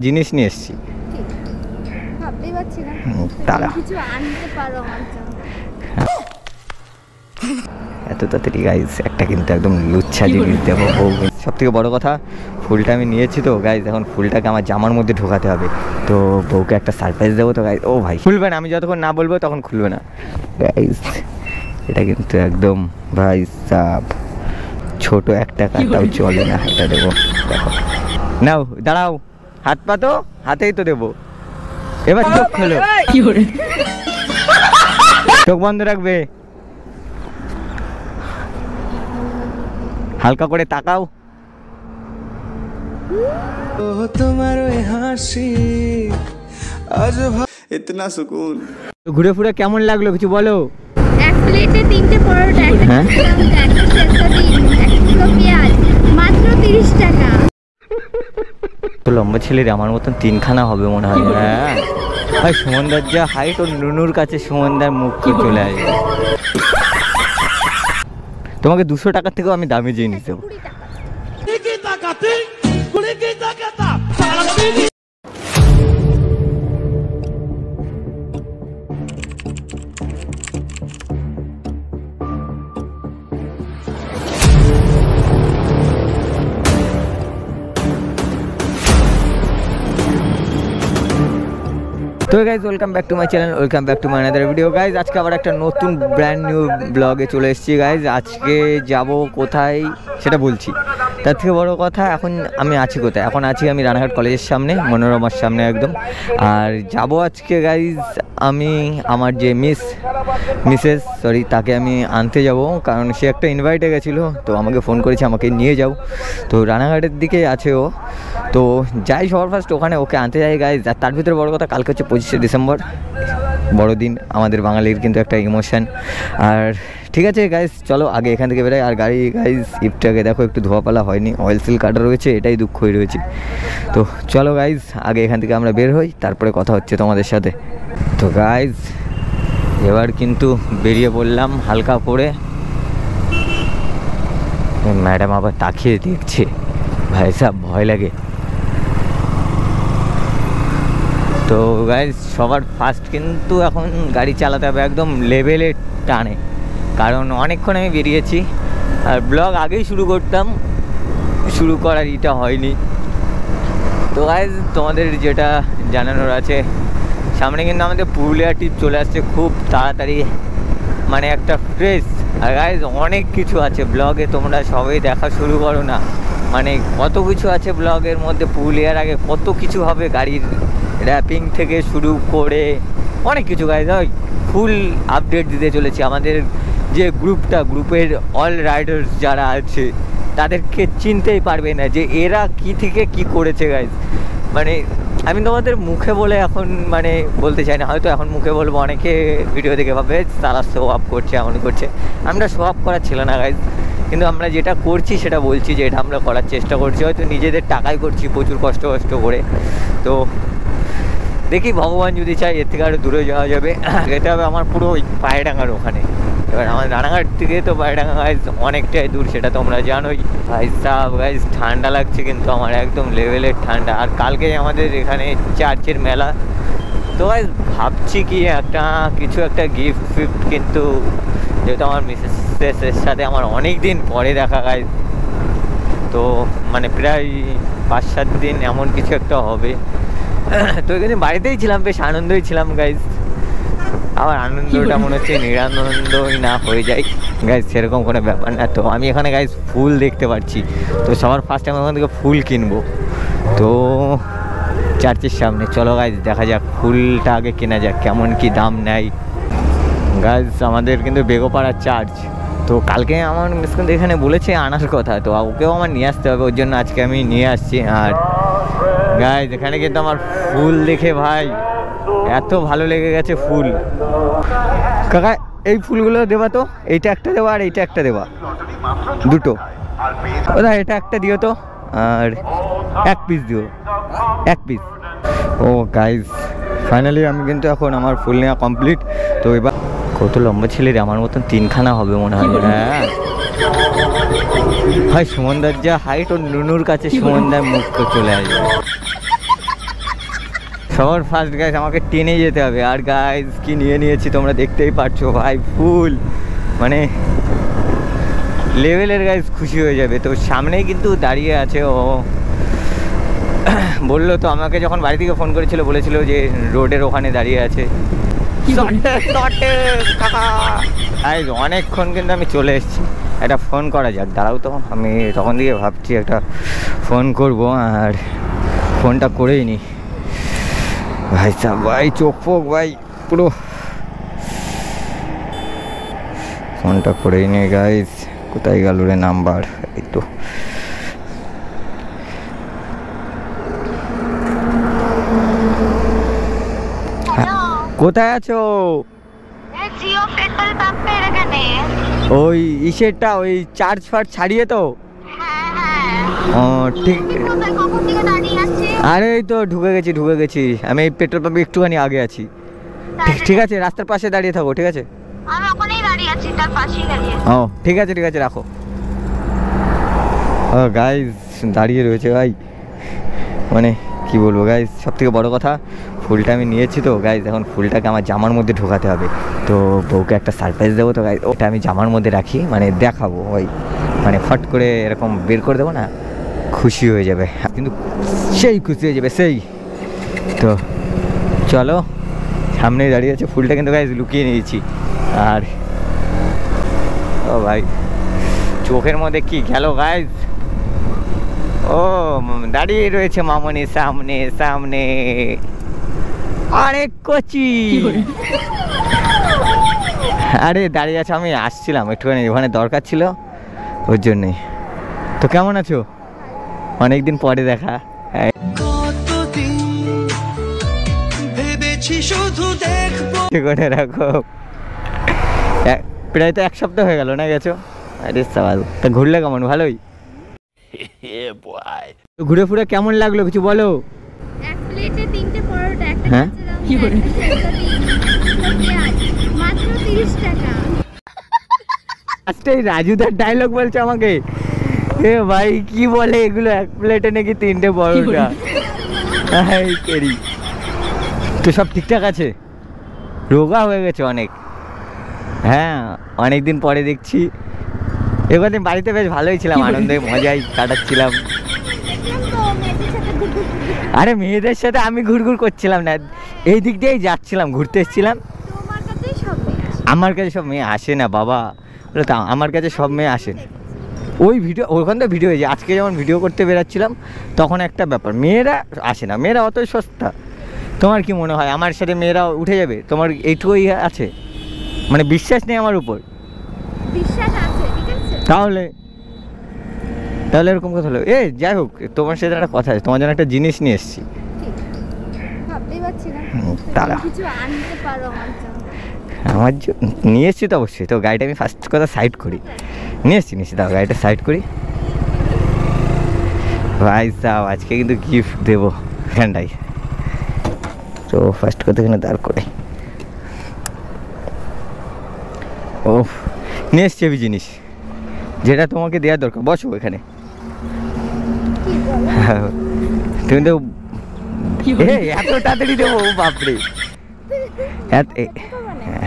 জিনিস নিয়ে এসেছি। এত তাড়াতাড়ি গাইজ একটা কিন্তু একদম লুচ্ছা জিনিস দেবো। সব থেকে বড় কথা ফুলটা আমি নিয়েছি তো গাইজ, এখন ফুলটাকে আমার জামার মধ্যে ঢোকাতে হবে। তো বউকে একটা সারপ্রাইজ দেবো তো গাইজ। ও ভাই খুলবে না, আমি যতক্ষণ না বলবো তখন খুলবে না গাইজ। এটা কিন্তু একদম ভাই সাব ছোট একটা কাটাও চলে না, এটা দেবো। দেখো নাও, দাঁড়াও, হাত পা তো হাতেই তো দেবো। এবার চোখ খোলো, চোখ বন্ধ রাখবে, হালকা করে তাকাও। তোমার ওই হাসি আজ ইতনা সুকুন। ঘুরে ফুরে কেমন লাগলো কিছু বলো? এক প্লেটে 3টে পরোটা, একটা পেঁয়াজ, মাত্র 30 টাকা। তো লম্বা ছেলের আমার মতন 3খানা হবে মনে হয়। হ্যাঁ ভাই, সুমনদার যা হাইট, ও নুনুর কাছে সুমনদার মুখ চলে আসবে। তোমাকে 200 টাকার থেকেও আমি দামি জিনিস দেবো। তো guys welcome back to my channel, welcome back to my another video guys. আজকে আবার একটা নতুন ব্র্যান্ড নিউ ব্লগে চলে এসেছি গাইজ। আজকে যাব কোথায় সেটা বলছি। তার থেকে বড় কথা, এখন আমি আছি কোথায়? এখন আছি আমি রানাঘাট কলেজের সামনে, মনোরমার সামনে একদম। আর যাব আজকে গাইজ আমি আমার যে মিসেস তাকে আমি আনতে যাব, কারণ সে একটা ইনভাইটে গেছিলো, তো আমাকে ফোন করেছে আমাকে নিয়ে যাও। তো রানাঘাটের দিকে আছে ও, তো যাই সবার ফার্স্ট ওখানে ওকে আনতে যাই গাইজ। আর তার ভিতরে বড় কথা, কালকে হচ্ছে 25শে ডিসেম্বর, বড়দিন আমাদের বাঙালির কিন্তু একটা ইমোশন। আর ঠিক আছে গাইজ, চলো আগে এখান থেকে বেরোয়। আর গাড়ি গাইজ ইপটাকে দেখো একটু ধোয়াপালা হয়নি, অয়েল সিল কাটা রয়েছে, এটাই দুঃখই রয়েছে। তো চলো গাইজ আগে এখান থেকে আমরা বের হই, তারপরে কথা হচ্ছে তোমাদের সাথে। তো গাইজ এবার কিন্তু বেরিয়ে পড়লাম হালকা করে। ম্যাডাম আবার তাকিয়ে দেখছে, ভাই সাহেব ভয় লাগে। তো গাইজ সবার ফার্স্ট কিন্তু এখন গাড়ি চালাতে হবে একদম লেভেলে টানে, কারণ অনেকক্ষণ আমি বেরিয়েছি। আর ব্লগ আগেই শুরু করতাম, শুরু করার ইটা হয়নি। তো গাইজ তোমাদের যেটা জানানোর আছে, সামনে কিন্তু আমাদের পুরুলিয়া ট্রিপ চলে আসছে খুব তাড়াতাড়ি, মানে একটা ফ্রেশ। আর গাইজ অনেক কিছু আছে ব্লগে, তোমরা সবাই দেখা শুরু করো না, মানে কত কিছু আছে ব্লগের মধ্যে। পুরুলিয়ার আগে কত কিছু হবে, গাড়ির র্যাপিং থেকে শুরু করে অনেক কিছু গাইজ। ওই ফুল আপডেট দিতে চলেছি। আমাদের যে গ্রুপের অল রাইডার্স যারা আছে তাদেরকে চিনতেই পারবে না যে এরা কি থেকে কি করেছে গাইজ। মানে আমি তোমাদের মুখে বলে এখন মানে বলতে চাই না, হয়তো এখন মুখে বলবো, অনেকে ভিডিও দেখে ভাবে তারা শো আপ করছে, এমন করছে। আমরা শো আপ করার ছিল না গাইজ, কিন্তু আমরা যেটা করছি সেটা বলছি যে এটা আমরা করার চেষ্টা করছি, হয়তো নিজেদের টাকায় করছি প্রচুর কষ্ট করে। তো দেখি ভগবান যদি চাই এর থেকে আরও দূরে যাওয়া যাবে। যেতে হবে আমার পুরো ওই পায়রাডাঙ্গার ওখানে। এবার আমার রানাঘাট থেকে তো পায়রাডাঙ্গা গাইজ অনেকটাই দূর, সেটা তোমরা জানোই। ভাই সাহেব গাইজ ঠান্ডা লাগছে কিন্তু আমার, একদম লেভেলের ঠান্ডা। আর কালকে আমাদের এখানে চার্চের মেলা, তো গাইজ ভাবছি কি কিছু একটা গিফট কিন্তু, যেহেতু আমার মিসেসের সাথে আমার অনেক দিন পরে দেখা গাইজ, তো মানে প্রায় 5-7 দিন এমন কিছু একটা হবে। তো এখানে বাড়িতেই ছিলাম, বেশ আনন্দই ছিলাম গাইজ। আমার আনন্দটা মনে হচ্ছে নিরানন্দই না হয়ে যায় গাইজ, সেরকম কোনো ব্যাপার না। তো আমি এখানে গাইজ ফুল দেখতে পাচ্ছি, তো সবার ফার্স্ট আমি ওখান থেকে ফুল কিনবো। তো চার্চের সামনে চলো গাইজ দেখা যাক, ফুলটা আগে কেনা যাক, কেমন কি দাম নেয় গাইজ। আমাদের কিন্তু বেগোপাড়ার চার্চ, তো কালকে আমার মিস কিন্তু এখানে বলেছে আনার কথা, তো ওকেও আমার নিয়ে আসতে হবে, ওর জন্য আজকে আমি নিয়ে আসছি। আর গাইজ এখানে কিন্তু আমার ফুল দেখে ভাই এত ভালো লেগে গেছে ফুল। কাকা এই ফুলগুলো দেবা তো, এইটা একটা দেবা আর এইটা একটা দেবা, দুটো। ওদা এটা একটা দিও তো, আর 1 পিস দিও, 1 পিস। ও গাইজ ফাইনালি আমি কিন্তু এখন আমার ফুল নেওয়া কমপ্লিট। তো এবার কত লম্বা ছেলের আমার মতন 3খানা হবে মনে হয়। হ্যাঁ ভাই, সুমনদার যা হাইট, ও নুনুর কাছে সুমনদার মুখ চলে আসবে। সবার ফার্স্ট গাইজ আমাকে টেনে যেতে হবে। আর গাইজ কি নিয়ে নিয়েছি তোমরা দেখতেই পাচ্ছ ভাই, ফুল মানে লেভেলের গাইজ, খুশি হয়ে যাবে। তো সামনেই কিন্তু দাঁড়িয়ে আছে ও, বললো তো আমাকে যখন বাড়ি থেকে ফোন করেছিল, বলেছিল যে রোডের ওখানে দাঁড়িয়ে আছে। অনেকক্ষণ কিন্তু আমি চলে এসেছি, একটা ফোন করা যাক, দাঁড়াও তো। আমি তখন থেকে ভাবছি একটা ফোন করব, আর ফোনটা করেই নি ভাই সাহেব। ভাই চোখ ফোক ভাই পুরো, ফোনটা করেই নি গাইজ। কোথায় গেল রে নাম্বার? এই তো কোথায় আছো? জিও পেট্রোল পাম্পের এখানে। ওই ইসেরটা, ওই চার্জ ফার্জ ছাড়িয়ে তো? ও ঠিক। কখন থেকে দাঁড়িয়ে আছে? আরে এই তো ঢুকে গেছি। আমি এই পেট্রোল পাম্পে একটুখানি আগে আছি। ঠিক আছে, রাস্তার পাশে দাঁড়িয়ে থাকো, ঠিক আছে? আমি ওখানেই দাঁড়িয়ে আছি, তার পাশেই দাঁড়িয়ে আছি। ও ঠিক আছে রাখো। ও গাইজ দাঁড়িয়ে রয়েছে ভাই, মানে কি বলবো গাইজ, সব থেকে বড় কথা ফুলটা আমি নিয়েছি তো গাইজ, এখন ফুলটাকে আমার জামার মধ্যে ঢোকাতে হবে। তো বউকে একটা সারপ্রাইজ দেবো তো গাইজ, ওটা আমি জামার মধ্যে রাখি, মানে দেখাবো ওই, মানে ফট করে এরকম বের করে দেবো না, খুশি হয়ে যাবে, কিন্তু সেই খুশি হয়ে যাবে সেই। তো চলো, সামনেই দাঁড়িয়ে আছে, ফুলটা কিন্তু গাইজ লুকিয়ে নিয়েছি। আর ও ভাই চোখের মধ্যে কি গেল গাইজ, ও দাঁড়িয়ে রয়েছে মামনি সামনে অনেক কচি। আরে দাঁড়িয়ে আছে, আমি আসছিলাম একটুখানি, ওখানে দরকার ছিল ওর জন্যই। তো কেমন আছো? অনেকদিন পরে দেখা। করে রাখো, প্রায় তো 1 সপ্তাহ হয়ে গেল না গেছো? আরে সওয়াল, তা ঘুরলে কেমন? ভালোই। ঘুরে ফুরে কেমন লাগলো কিছু বলো? এক প্লেটে 3টে পরোটা, একটা হ্যাঁ? মাত্র 30 টাকা। আজকে রাজুদার ডায়লগ বলছে আমাকে, এ ভাই কি বলে এগুলো, এক প্লেটে নাকি 3টে পরোটা। তো সব ঠিকঠাক আছে? রোগা হয়ে গেছে অনেক। হ্যাঁ অনেকদিন পরে দেখছি। এবার বাড়িতে বেশ ভালোই ছিলাম, আনন্দে মজাই কাটাচ্ছিলাম। আরে মেয়েদের সাথে আমি ঘুরঘুর করছিলাম না, এই দিক দিয়েই যাচ্ছিলাম, ঘুরতে এসেছিলাম। আমার কাছে সব মেয়ে আসে না বাবা, আমার কাছে সব মেয়ে আসে না। ওই ভিডিও, ওখান থেকে ভিডিও হয়েছে। আজকে যেমন ভিডিও করতে বেরাচ্ছিলাম তখন একটা ব্যাপার, মেয়েরা আসে না, মেয়েরা অতই সস্তা। তোমার কি মনে হয় আমার সাথে মেয়েরা উঠে যাবে? তোমার এইটুকুই আছে, মানে বিশ্বাস নেই আমার উপর? বিশ্বাস আছে, ঠিক আছে। তাহলে এরকম কথা হলো। যাই হোক, তোমার সাথে একটা কথা আছে, তোমার জন্য একটা জিনিস নিয়ে এসেছি। ভাবতেই পারছি না দাঁড়া, কিছু আনতে পারো আমার জন্য। আমার জন্য নিয়ে এসেছি তো অবশ্যই। তো গাড়িটা আমি ফার্স্ট কথা সাইড করি, নিয়ে এসেছি দাও, গাড়িটা সাইড করি। ভাই সাহেব আজকে কিন্তু গিফট দেবো এখানটাই, তো ফার্স্ট কথা এখানে দাঁড় করে। ও নিয়ে এসছি আমি জিনিস, যেটা তোমাকে দেওয়ার দরকার। বসো এখানে। তুমি তো এত তাড়াতাড়ি দেবো? বাপরে,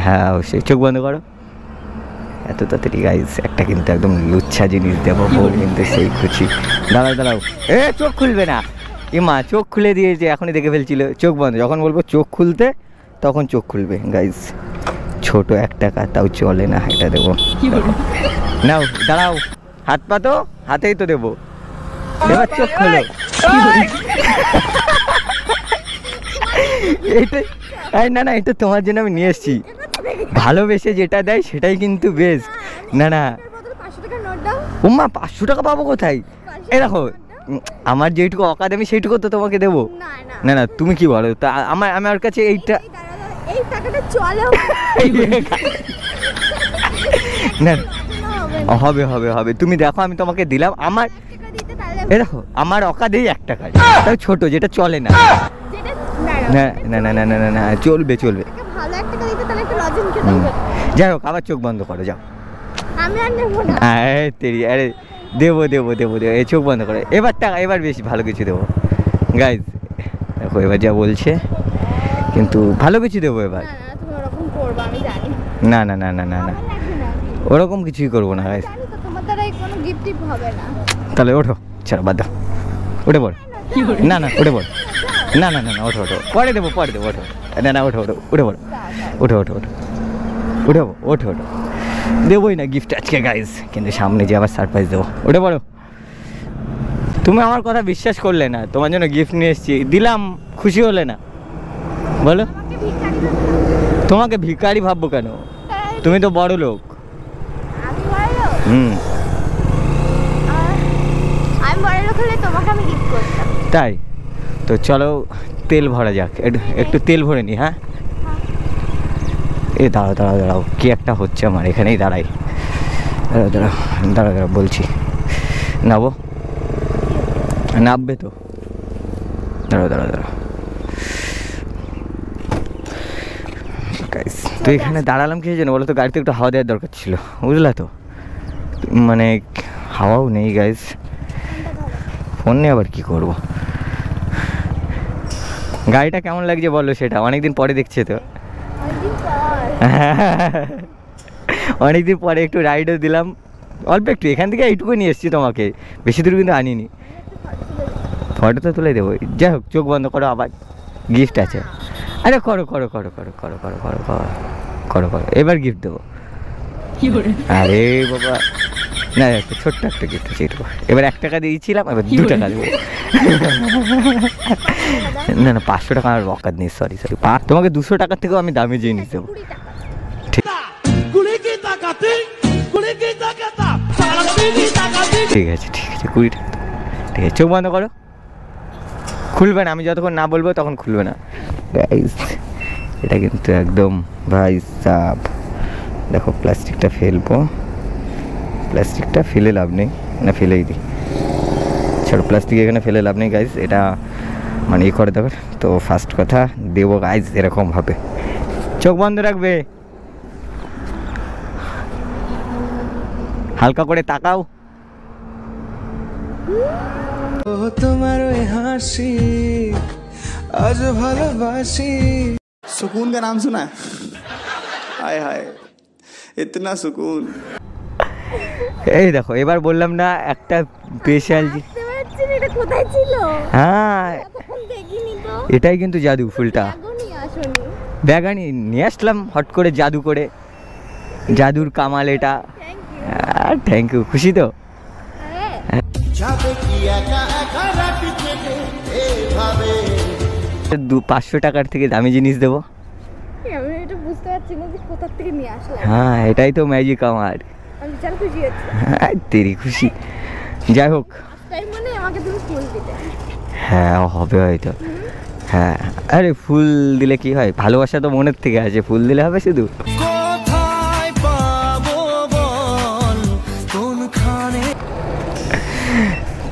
হ্যাঁ অবশ্যই। চোখ বন্ধ করো। এত তাড়াতাড়ি গাইস একটা কিন্তু একদম লুচ্ছা জিনিস দেবো, বউ কিন্তু সেই খুশি। দাঁড়াও, চোখ খুলবে না। মা চোখ খুলে দিয়েছে, এখনই দেখে ফেলছিল। চোখ বন্ধ, যখন বলবো চোখ খুলতে তখন চোখ খুলবে গাইস। ছোট 1 টাকা তাও চলে না, এটা দেবো। নাও দাঁড়াও, হাত পাতো, হাতেই তো দেবো। এবার চোখ খোলো। না এটা তোমার জন্য আমি নিয়ে এসেছি। ভালোবেসে যেটা দেয় সেটাই কিন্তু বেস্ট। না উম্মা 500 টাকা পাবো কোথায়? এই দেখো, আমার যেইটুকু অকাদ আমি সেইটুকু তো তোমাকে দেবো। না তুমি কি বলো? তা আমার কাছে এইটা, এই টাকাটা চলে না হবে। তুমি দেখো আমি তোমাকে দিলাম, আমার এই দেখো আমার অকাদেই 1 টাকা, তাও ছোট, যেটা চলে না। না চলবে। ভালো একটা দিতে তাহলে একটু রজনীকে দেবে। যাই হোক, আবার চোখ বন্ধ করো, যাও। আমি আর নেব না। আরে দেবো। এই চোখ বন্ধ করে, এবার বেশি ভালো কিছু দেবো গাইজ। দেখো এবার যা বলছে, কিন্তু ভালো কিছু দেবো এবার। না না তুমি ওরকম করবে আমি জানি। না না না না না না, আমার লাগবে না। ওরকম কিছুই করবো না গাইস। জানি তো তোমার দ্বারা কোনো গিফট টিপ হবে না। তাহলে ওঠো, ছাড়ো বাদ দাও, উঠে পড়। না না উঠে পড়, না না না না ওঠো ওঠো, পরে দেবো ওঠো। না না ওঠো ওঠো, উঠে পড়ো, ওঠো ওঠো ওঠো, উঠে ওঠো ওঠো, দেবোই না গিফট আজকে গাইস, কিন্তু সামনে যে আবার সারপ্রাইজ দেবো। উঠে পড়ো। তুমি আমার কথা বিশ্বাস করলে না, তোমার জন্য গিফট নিয়ে এসেছি, দিলাম, খুশি হলে না বলো? আমাকে ভিখারি ভাবছো? তোমাকে ভিখারি ভাববো কেন? তুমি তো বড় লোক। আমি বড়? আমি বড় লোক হলে তোমাকে আমি গিফট করতাম। তাই তো চলো তেল ভরা যাক, একটু তেল ভরে নি। হ্যাঁ এ দাঁড়াও দাঁড়াও দাঁড়াও, কি একটা হচ্ছে আমার, এখানেই দাঁড়াই। দাঁড়াও বলছি, নাবো, নাববে তো, দাঁড়াও। তো এখানে দাঁড়ালাম কিছু জন্য বলো তো, গাড়িতে একটু হাওয়া দেওয়ার দরকার ছিল, বুঝলা তো? মানে হাওয়াও নেই গাইস, ফোন নিয়ে আবার কি করবো। গাড়িটা কেমন লাগছে বলো সেটা, অনেকদিন পরে দেখছে তো। অনেকদিন পর। অনেকদিন পরে একটু রাইডও দিলাম, অল্প একটু, এখান থেকে এইটুকু নিয়ে এসেছি তোমাকে, বেশি দূর কিন্তু আনিনি। ফটো তো তুলে দেবো, যাই হোক চোখ বন্ধ করো, আবার গিফট আছে। আরে করো, এবার গিফট দেবো। আরে বাবা, না একটা ছোট্ট একটা গিফট আছে এটুকু, এবার 1 টাকা দিয়েছিলাম, এবার 2 টাকা দেবো। না 500 টাকা আমার বকাত নেই, সরি তোমাকে 200 টাকার থেকেও আমি দামি জিনিস দেবো। 20 টাকা। ঠিক আছে 20 টাকা, ঠিক আছে চোখ বন্ধ করো, খুলবে না, আমি যতক্ষণ না বলবো তখন খুলবে না গাইস। এটা কিন্তু একদম ভাই সাব, দেখো প্লাস্টিকটা ফেলবো, প্লাস্টিকটা ফেলে লাভ নেই, না ফেলেই দিই, ছাড়ো প্লাস্টিক এখানে ফেলে লাভ নেই গাইস, এটা মানে করে দেবে। তো ফার্স্ট কথা দেবো গাইস এরকমভাবে, চোখ বন্ধ রাখবে, হালকা করে তাকাও। ও তোমার ওই হাসি আজ ভালোবাসি। सुकून का नाम सुना है? हाय हाय इतना सुकून। এই দেখো এবার বললাম না একটা স্পেশাল, বুঝতে পারছি না এটা কোথায় ছিল। হ্যাঁ তখন দেখিনি তো। এটাই কিন্তু জাদু, ফুলটা ব্যাগও নিয়ে আসোনি। ব্যাগানি নিয়ে আসলাম হট করে, জাদু করে, জাদুর কামাল এটা। Thank you. থ্যাংক ইউ, খুশি তো? হ্যাঁ 500 টাকার থেকে দামি জিনিস দেবো। আমি এটা বুঝতে পারছি না যে কোথা থেকে নিয়ে আসলাম। হ্যাঁ এটাই তো ম্যাজিক আমার। আমি চাল খুশি হচ্ছি। হ্যাঁ তেরি খুশি, যাই হোক। তাই মানে আমাকে তুমি ফুল দিতে। হ্যাঁ হবে হয়তো, হ্যাঁ আরে ফুল দিলে কি হয়, ভালোবাসা তো মনের থেকে আছে, ফুল দিলে হবে শুধু?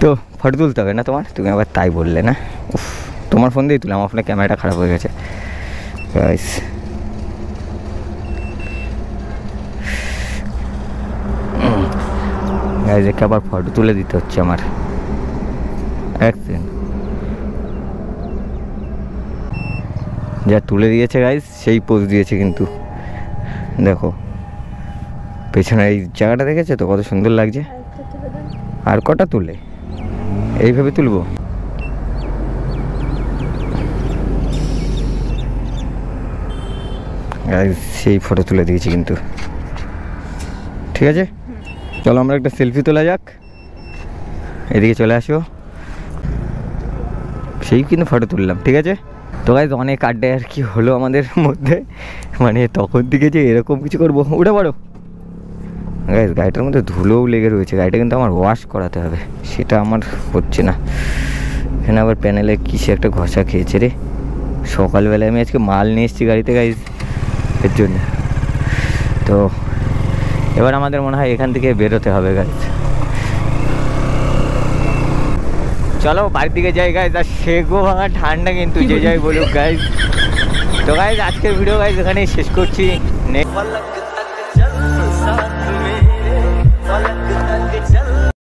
তো ফটো তুলতে হবে না তোমার, তুমি আবার তাই বললে না। উফ, তোমার ফোন দিয়ে তুলে, আমার ফোনে ক্যামেরাটা খারাপ হয়ে গেছে গাইস। গাইস একে আবার ফটো তুলে দিতে হচ্ছে আমার, এক সেকেন্ড। যা তুলে দিয়েছে গাইস সেই পোজ দিয়েছে, কিন্তু দেখো পেছনে এই জায়গাটা দেখেছো তো কত সুন্দর লাগছে। আর কটা তুলে এইভাবে তুলবো? সেই ফটো তুলে দিয়েছি কিন্তু, ঠিক আছে চলো আমরা একটা সেলফি তোলা যাক, এদিকে চলে আসো, সেই কিন্তু ফটো তুললাম, ঠিক আছে। তো গাইস অনেক আড্ডায় আর কি হলো আমাদের মধ্যে, মানে তখন থেকে যে এরকম কিছু করবো। উঠে পড়ো গাইস, গাড়িটার মধ্যে ধুলোও লেগে রয়েছে, গাড়িটা কিন্তু আমার ওয়াশ করাতে হবে, সেটা আমার হচ্ছে না। এখানে আবার প্যানেলে কিসে একটা ঘষা খেয়েছে রে, সকালবেলায় আমি আজকে মাল নিয়ে এসেছি গাড়িতে গাইস এর জন্য। তো এবার আমাদের মনে হয় এখান থেকে বেরোতে হবে গাইস, চলো বাড়ির দিকে যাই গাইস। আর সেগো ভাঙা ঠান্ডা কিন্তু যে যাই বলুক গাইস। তো গাইস আজকের ভিডিও গাইস এখানেই শেষ করছি।